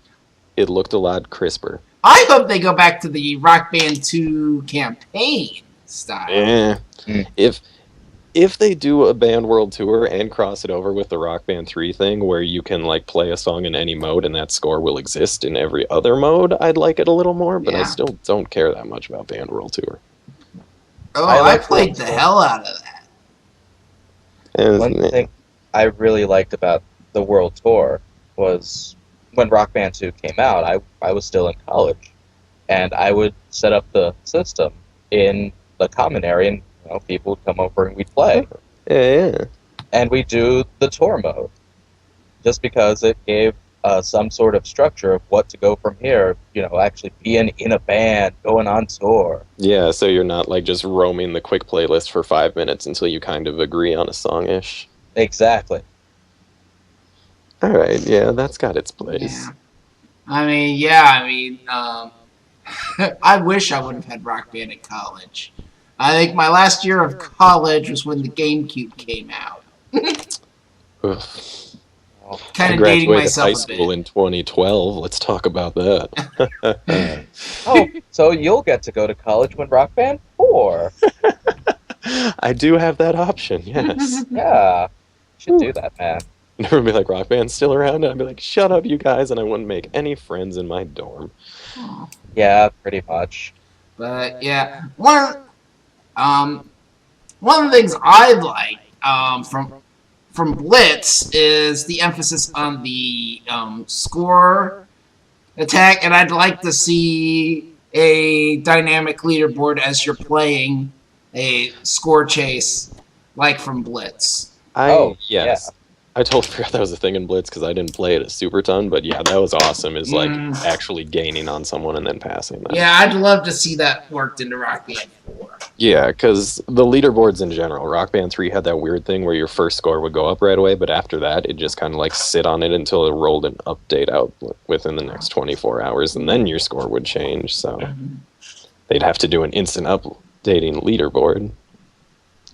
It looked a lot crisper. I hope they go back to the Rock Band 2 campaign style. If they do a Band World Tour and cross it over with the Rock Band 3 thing, where you can like play a song in any mode and that score will exist in every other mode, I'd like it a little more, but I still don't care that much about Band World Tour. Oh, I played the hell out of that. One thing I really liked about the World Tour was when Rock Band 2 came out, I was still in college, and I would set up the system in the common area, and people would come over and we'd play. Yeah. And we'd do the tour mode, just because it gave some sort of structure of what to go from here, actually being in a band, going on tour. Yeah, so you're not like just roaming the quick playlist for 5 minutes until you kind of agree on a song-ish. Exactly. Alright, yeah, that's got its place. Yeah. I wish I would have had Rock Band in college. I think my last year of college was when the GameCube came out. Kind of dating myself high a school bit. in 2012. Let's talk about that. Oh, so you'll get to go to college when Rock Band 4. I do have that option, yes. Yeah. Should do that, man. Never be like, Rock Band's still around, and I'd be like, shut up, you guys, and I wouldn't make any friends in my dorm. Yeah, pretty much. But yeah, one of the things I like from Blitz is the emphasis on the score attack, and I'd like to see a dynamic leaderboard as you're playing a score chase, like from Blitz. Yes. I totally forgot that was a thing in Blitz because I didn't play it a super ton, but yeah, that was awesome. Is like actually gaining on someone and then passing them. Yeah, I'd love to see that worked into Rock Band 4. Yeah, because the leaderboards in general, Rock Band 3 had that weird thing where your first score would go up right away, but after that, it just kind of like sit on it until it rolled an update out within the next 24 hours, and then your score would change. So they'd have to do an instant updating leaderboard,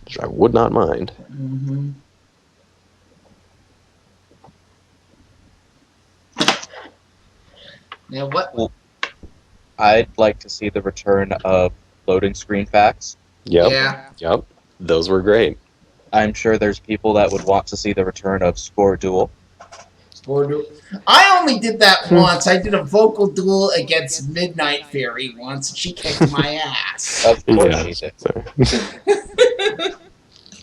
which I would not mind. Mm-hmm. Yeah, what? Well, I'd like to see the return of loading screen facts. Yep. Yeah. Yep. Those were great. I'm sure there's people that would want to see the return of Score Duel. I only did that once. I did a vocal duel against Midnight Fairy once, and she kicked my ass. Of course she did.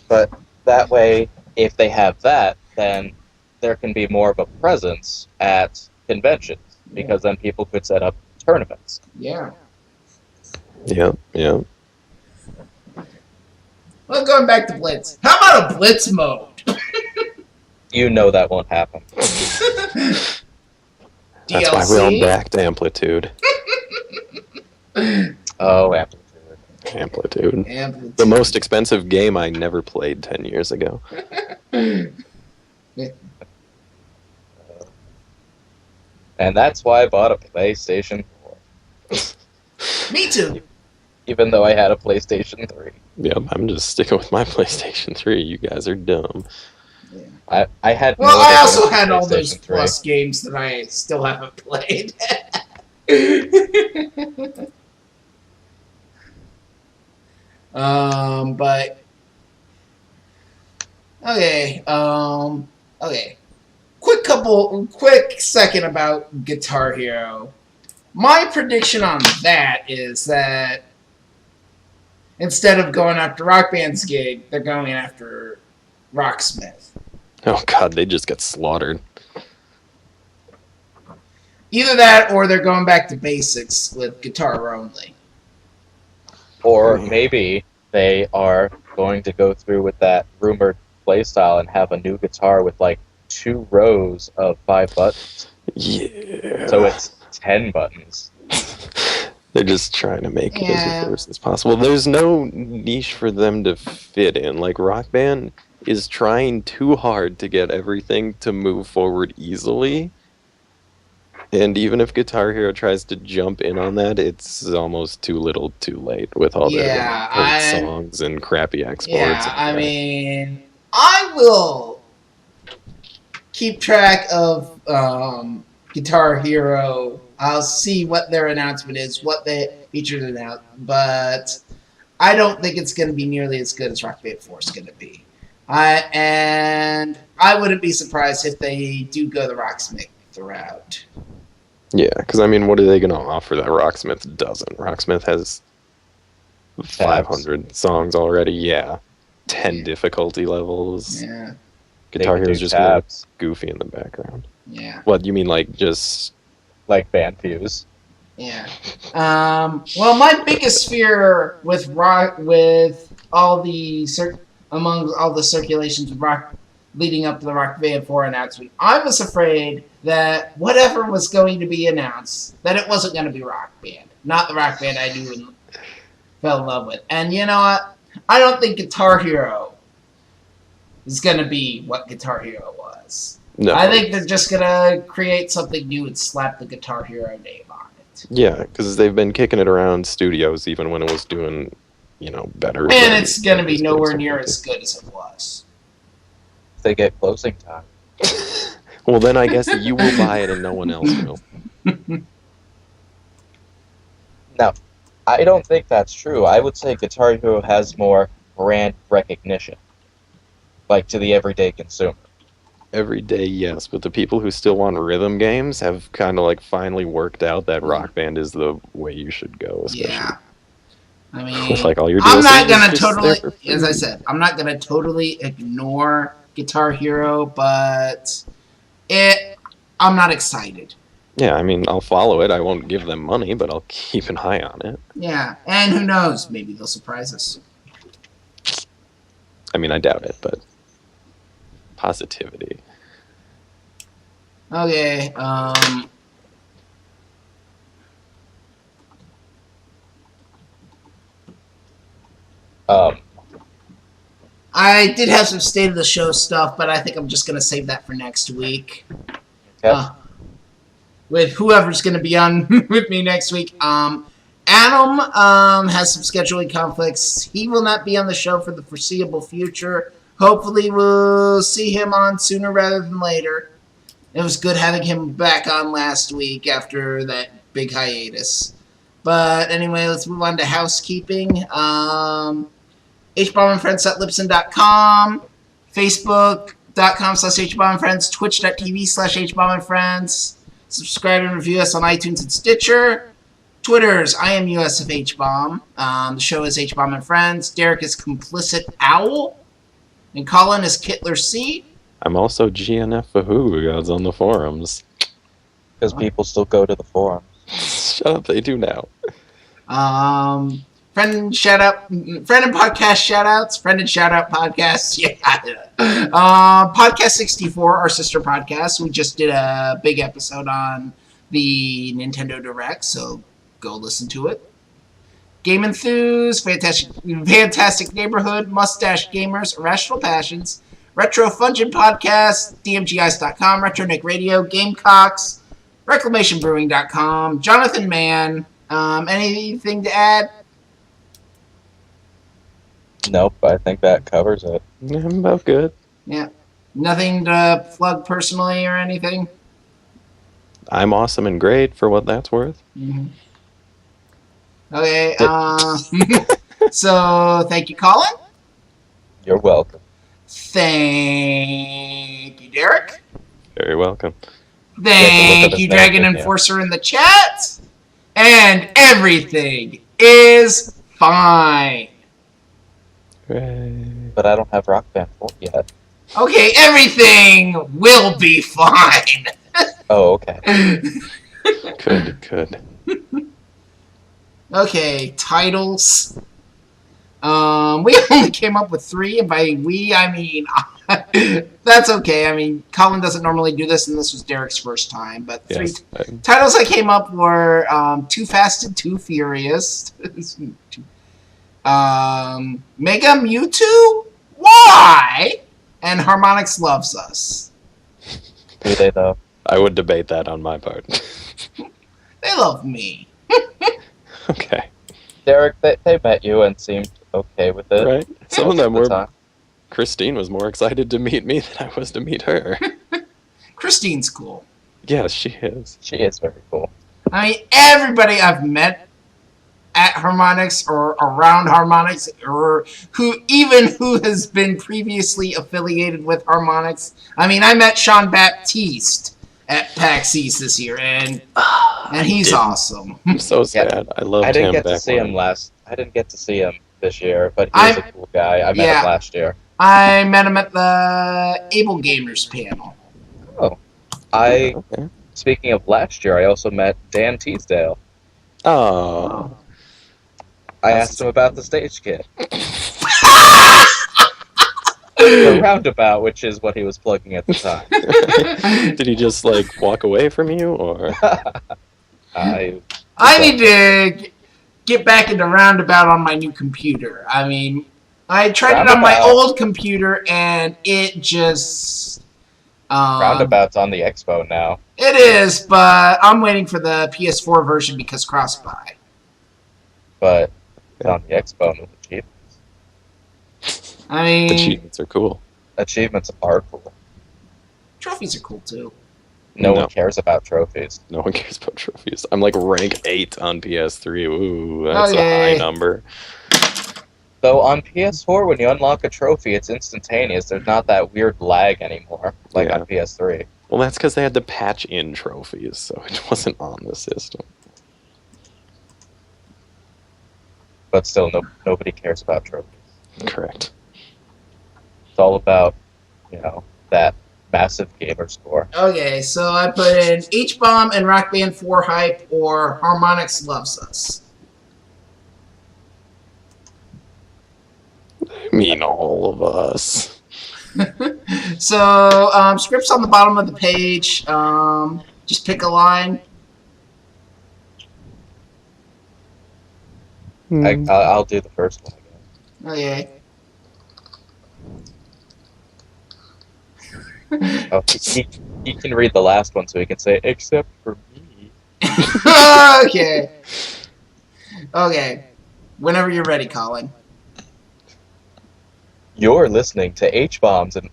But that way, if they have that, then there can be more of a presence at conventions, because then people could set up tournaments. Yeah. Yep. Yep. Well, going back to Blitz. How about a Blitz mode? You know that won't happen. That's DLC? why we all backed Amplitude. Oh, Amplitude. Amplitude. The most expensive game I never played 10 years ago. And that's why I bought a PlayStation 4. Me too. Even though I had a PlayStation 3. Yep, I'm just sticking with my PlayStation 3. You guys are dumb. Yeah. I had. Well, I also had all those Plus games that I still haven't played. But Okay. Okay. Quick second about Guitar Hero. My prediction on that is that instead of going after Rock Band's gig, they're going after Rocksmith. Oh god, they just got slaughtered. Either that, or they're going back to basics with guitar only. Or maybe they are going to go through with that rumored playstyle and have a new guitar with like 2 rows of 5 buttons. Yeah. So it's 10 buttons. They're just trying to make it as diverse as possible. There's no niche for them to fit in. Like, Rock Band is trying too hard to get everything to move forward easily. And even if Guitar Hero tries to jump in on that, it's almost too little too late with all their hurt songs and crappy exports. Yeah, I mean, I will keep track of Guitar Hero. I'll see what their announcement is, what they featured announced, but I don't think it's going to be nearly as good as Rock Band 4 is going to be. And I wouldn't be surprised if they do go the Rocksmith route. Yeah, because I mean, what are they going to offer that Rocksmith doesn't? Rocksmith has 500 songs already. Yeah, 10 difficulty levels. Yeah. Guitar Hero is just more goofy in the background. Yeah. What, you mean like just like band fuse? Yeah. Well, my biggest fear with all the among all the circulations of Rock leading up to the Rock Band 4 announcement, I was afraid that whatever was going to be announced, that it wasn't going to be Rock Band, not the Rock Band I knew and fell in love with. And you know what? I don't think Guitar Hero is going to be what Guitar Hero was. No. I think they're just going to create something new and slap the Guitar Hero name on it. Yeah, because they've been kicking it around studios even when it was doing, better. And it's going to be nowhere near as good as it was. They get closing time. Well, then I guess you will buy it and no one else will. Now, I don't think that's true. I would say Guitar Hero has more brand recognition, like to the everyday consumer. Every day, yes, but the people who still want rhythm games have kind of finally worked out that Rock Band is the way you should go. Especially. Yeah. I mean, all your I'm not gonna totally, as I said, I'm not gonna totally ignore Guitar Hero, but I'm not excited. Yeah, I mean, I'll follow it. I won't give them money, but I'll keep an eye on it. Yeah, and who knows? Maybe they'll surprise us. I mean, I doubt it, but positivity. Okay, I did have some state of the show stuff, but I think I'm just gonna save that for next week. Okay. With whoever's gonna be on with me next week. Adam has some scheduling conflicts. He will not be on the show for the foreseeable future. Hopefully we'll see him on sooner rather than later. It was good having him back on last week after that big hiatus. But anyway, let's move on to housekeeping. hbombandfriends.libsyn.com, facebook.com/hbombandfriends, twitch.tv/hbombandfriends. Subscribe and review us on iTunes and Stitcher. Twitter's I am USFHbomb. The show is Hbomb and Friends. Derek is Complicit Owl. And Colin is Kittler C. I'm also GNF Who goes on the forums. Because people still go to the forums. Shut up, they do now. Friend and podcast shout-outs. Friend and shout-out podcasts. Yeah. Podcast 64, our sister podcast. We just did a big episode on the Nintendo Direct, so go listen to it. Game Enthuse, Fantastic Neighborhood, Mustache Gamers, Irrational Passions, Retro Fungin Podcast, DMGIce.com, Retro Nick Radio, Gamecocks, ReclamationBrewing.com, Jonathan Mann. Anything to add? Nope, I think that covers it. Yeah, I'm about good. Yeah. Nothing to plug personally or anything? I'm awesome and great for what that's worth. Mm-hmm. Okay, so thank you, Colin. You're welcome. Thank you, Derek. Very welcome. Thank you, this Dragon name, yeah. Enforcer in the chat. And everything is fine. Hooray. But I don't have Rock Band 4 yet. Okay, everything will be fine. Oh, okay. Could. Okay, titles. We only came up with 3, and by we, I mean, that's okay. I mean, Colin doesn't normally do this, and this was Derek's first time, but 3 Yes. titles I came up were Too Fast and Too Furious, Mega Mewtwo, why? And Harmonix Loves Us. Do they, though? I would debate that on my part. They love me. Okay. Derek, they met you and seemed okay with it. Right. Some of most them the were. time. Christine was more excited to meet me than I was to meet her. Christine's cool. Yes, she is. She is very cool. I mean, everybody I've met at Harmonix or around Harmonix, or who has been previously affiliated with Harmonix. I mean, I met Sean Baptiste at PAX East this year, and he's awesome. I'm so sad. I loved him. I didn't get to back see when. him I didn't get to see him this year, but he's a cool guy. I met him last year. I met him at the Able Gamers panel. Oh. Okay. Speaking of last year, I also met Dan Teasdale. Oh. I asked him about the stage kit. The roundabout, which is what he was plugging at the time. Did he just like walk away from you, or? I need to get back into Roundabout on my new computer. I mean, I tried it on my old computer, and it just... Roundabout's on the Expo now. It is, but I'm waiting for the PS4 version because cross-buy. But it's on the Expo with achievements. I mean... Achievements are cool. Achievements are cool. Trophies are cool, too. No one cares about trophies. No one cares about trophies. I'm like rank 8 on PS3. Ooh, that's a high number. Though on PS4, when you unlock a trophy, it's instantaneous. There's not that weird lag anymore, like on PS3. Well, that's because they had to patch in trophies, so it wasn't on the system. But still, nobody cares about trophies. Correct. It's all about, that massive gamer score. Okay, so I put in Hbomb and Rock Band 4 Hype or Harmonix Loves Us. I mean, all of us. So, scripts on the bottom of the page. Just pick a line. I'll do the first one Okay. again. Oh, he can read the last one so he can say, except for me. Okay. Okay. Whenever you're ready, Colin. You're listening to H-Bombs and...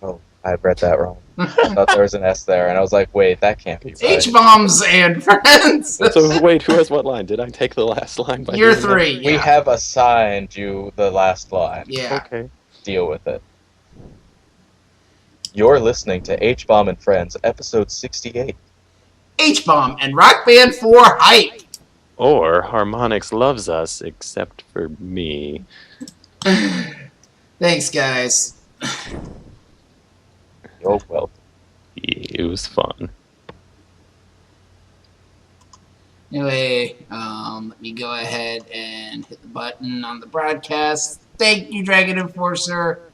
Oh, I read that wrong. I thought there was an S there, and I was like, wait, that can't be right. H-Bombs and friends! So, wait, who has what line? Did I take the last line? You're 3, We have assigned you the last line. Yeah. Okay. Deal with it. You're listening to H-Bomb and Friends, episode 68. H-Bomb and Rock Band 4 Hype! Or Harmonix Loves Us, except for me. Thanks, guys. You're welcome. It was fun. Anyway, let me go ahead and hit the button on the broadcast. Thank you, Dragon Enforcer.